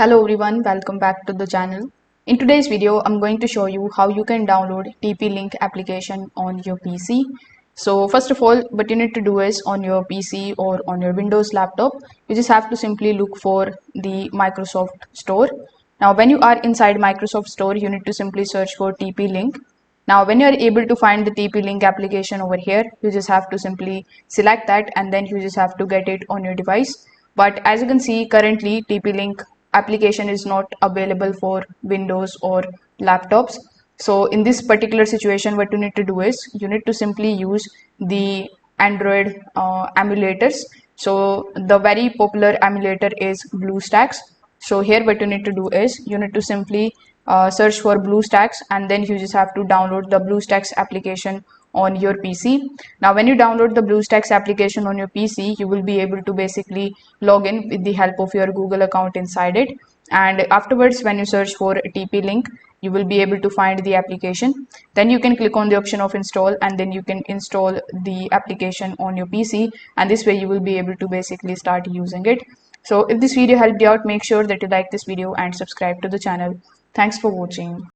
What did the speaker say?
Hello everyone, welcome back to the channel. In today's video, I'm going to show you how you can download TP-Link application on your PC. So first of all, what you need to do is on your PC or on your Windows laptop, you just have to simply look for the Microsoft Store. Now when you are inside Microsoft Store, you need to simply search for TP-Link. Now when you are able to find the TP-Link application over here, you just have to simply select that and then you just have to get it on your device. But as you can see, currently TP-Link application is not available for Windows or laptops. So in this particular situation, what you need to do is you need to simply use the Android emulators. So the very popular emulator is BlueStacks. So here what you need to do is you need to simply search for BlueStacks and then you just have to download the BlueStacks application on your PC. Now when you download the BlueStacks application on your PC, you will be able to basically log in with the help of your Google account inside it, and afterwards when you search for TP-Link, you will be able to find the application. Then you can click on the option of install and then you can install the application on your PC, and this way you will be able to basically start using it. So if this video helped you out, make sure that you like this video and subscribe to the channel. Thanks for watching.